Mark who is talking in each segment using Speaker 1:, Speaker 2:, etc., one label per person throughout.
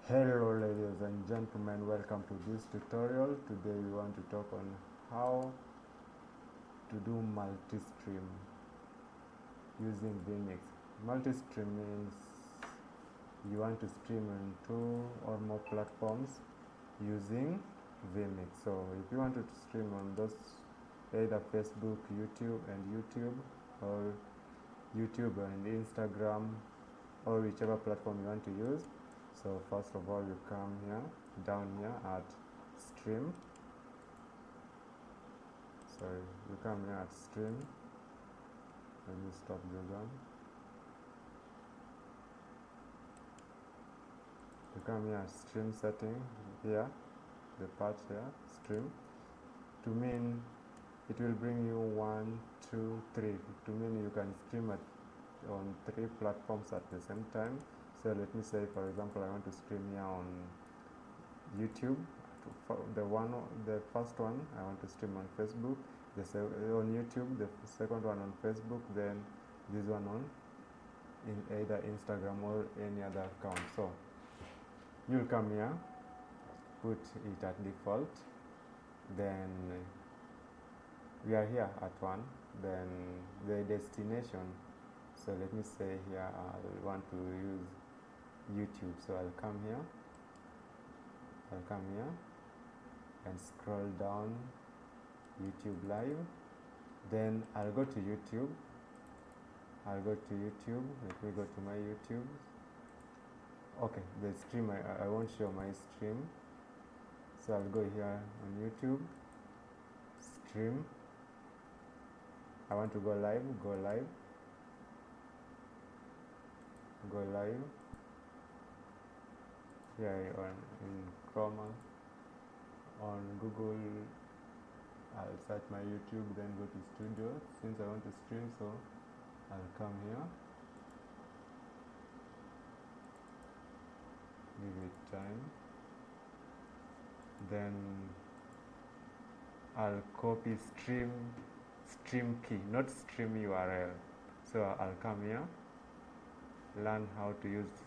Speaker 1: Hello ladies and gentlemen, welcome to this tutorial. Today we want to talk on how to do multi-stream using Vmix. Multi-stream means you want to stream on 2 or more platforms using Vmix. So if you want to stream on those, either Facebook, YouTube or YouTube and Instagram, or whichever platform you want to use. So first of all, you come here, down here at stream. Sorry, you come here at stream. Let me stop this one. You come here at stream setting, here, the part here, stream. To mean, it will bring you 1, 2, 3. To mean you can stream on 3 platforms at the same time. So let me say, for example, I want to stream here on YouTube. The first one I want to stream on Facebook, on YouTube, the second one on Facebook, then this one on either Instagram or any other account. So you'll come here, put it at default, then we are here at 1, then the destination. So let me say here I want to use YouTube, so I'll come here and scroll down YouTube live, then I'll go to YouTube. Let me go to my YouTube. Okay, the stream, I won't show my stream, so I'll go here on YouTube, stream. I want to go live. Here in Chrome, on Google, I'll search my YouTube, then go to studio. Since I want to stream, so I'll come here, give it time, then I'll copy stream key, not stream URL. So I'll come here, learn how to use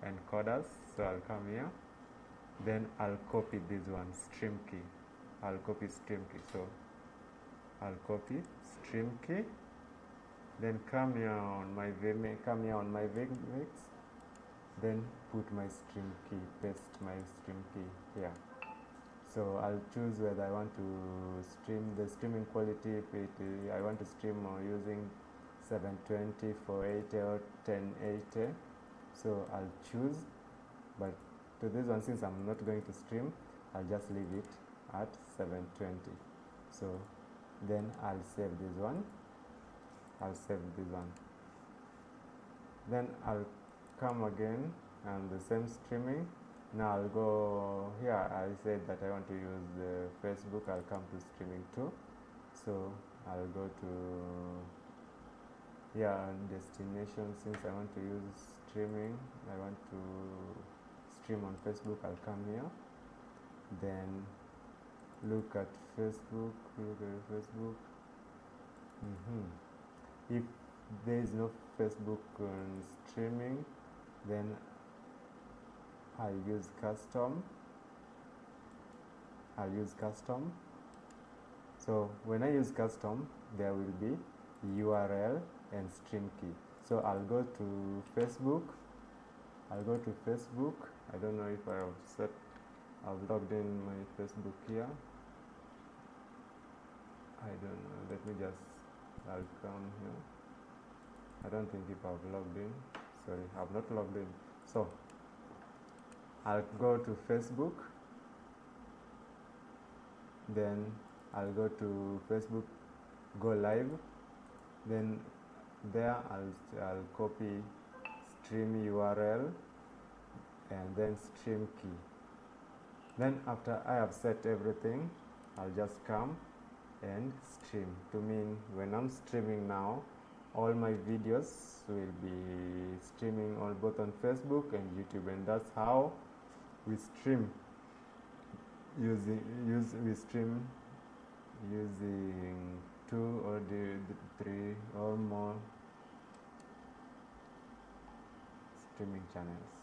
Speaker 1: encoders. So I'll come here, then I'll copy this one, stream key. I'll copy stream key. So I'll copy stream key, then come here on my Vmix, then put my stream key, paste my stream key here. So I'll choose whether I want to stream the streaming quality. If I want to stream using 720, 480 or 1080. So I'll choose, but to this one, since I'm not going to stream, I'll just leave it at 720. So then I'll save this one. Then I'll come again and the same streaming. Now I'll go here. I said that I want to use the Facebook. I'll come to streaming too. So I'll go to destination. Since I want to use streaming, I want to stream on Facebook, I'll come here, then look at Facebook. If there is no Facebook streaming, then I'll use custom. So when I use custom, there will be URL and stream key. So I'll go to Facebook. I don't know if I've logged in my Facebook here. I don't know. I'll come here. I don't think if I've logged in. Sorry, I've not logged in. So I'll go to Facebook. Then I'll go to Facebook, go live. Then there I'll copy stream URL and then stream key. Then after I have set everything, I'll just come and stream. To mean when I'm streaming now, all my videos will be streaming on both on Facebook and YouTube, and that's how we stream using 2 or 3 or more streaming channels.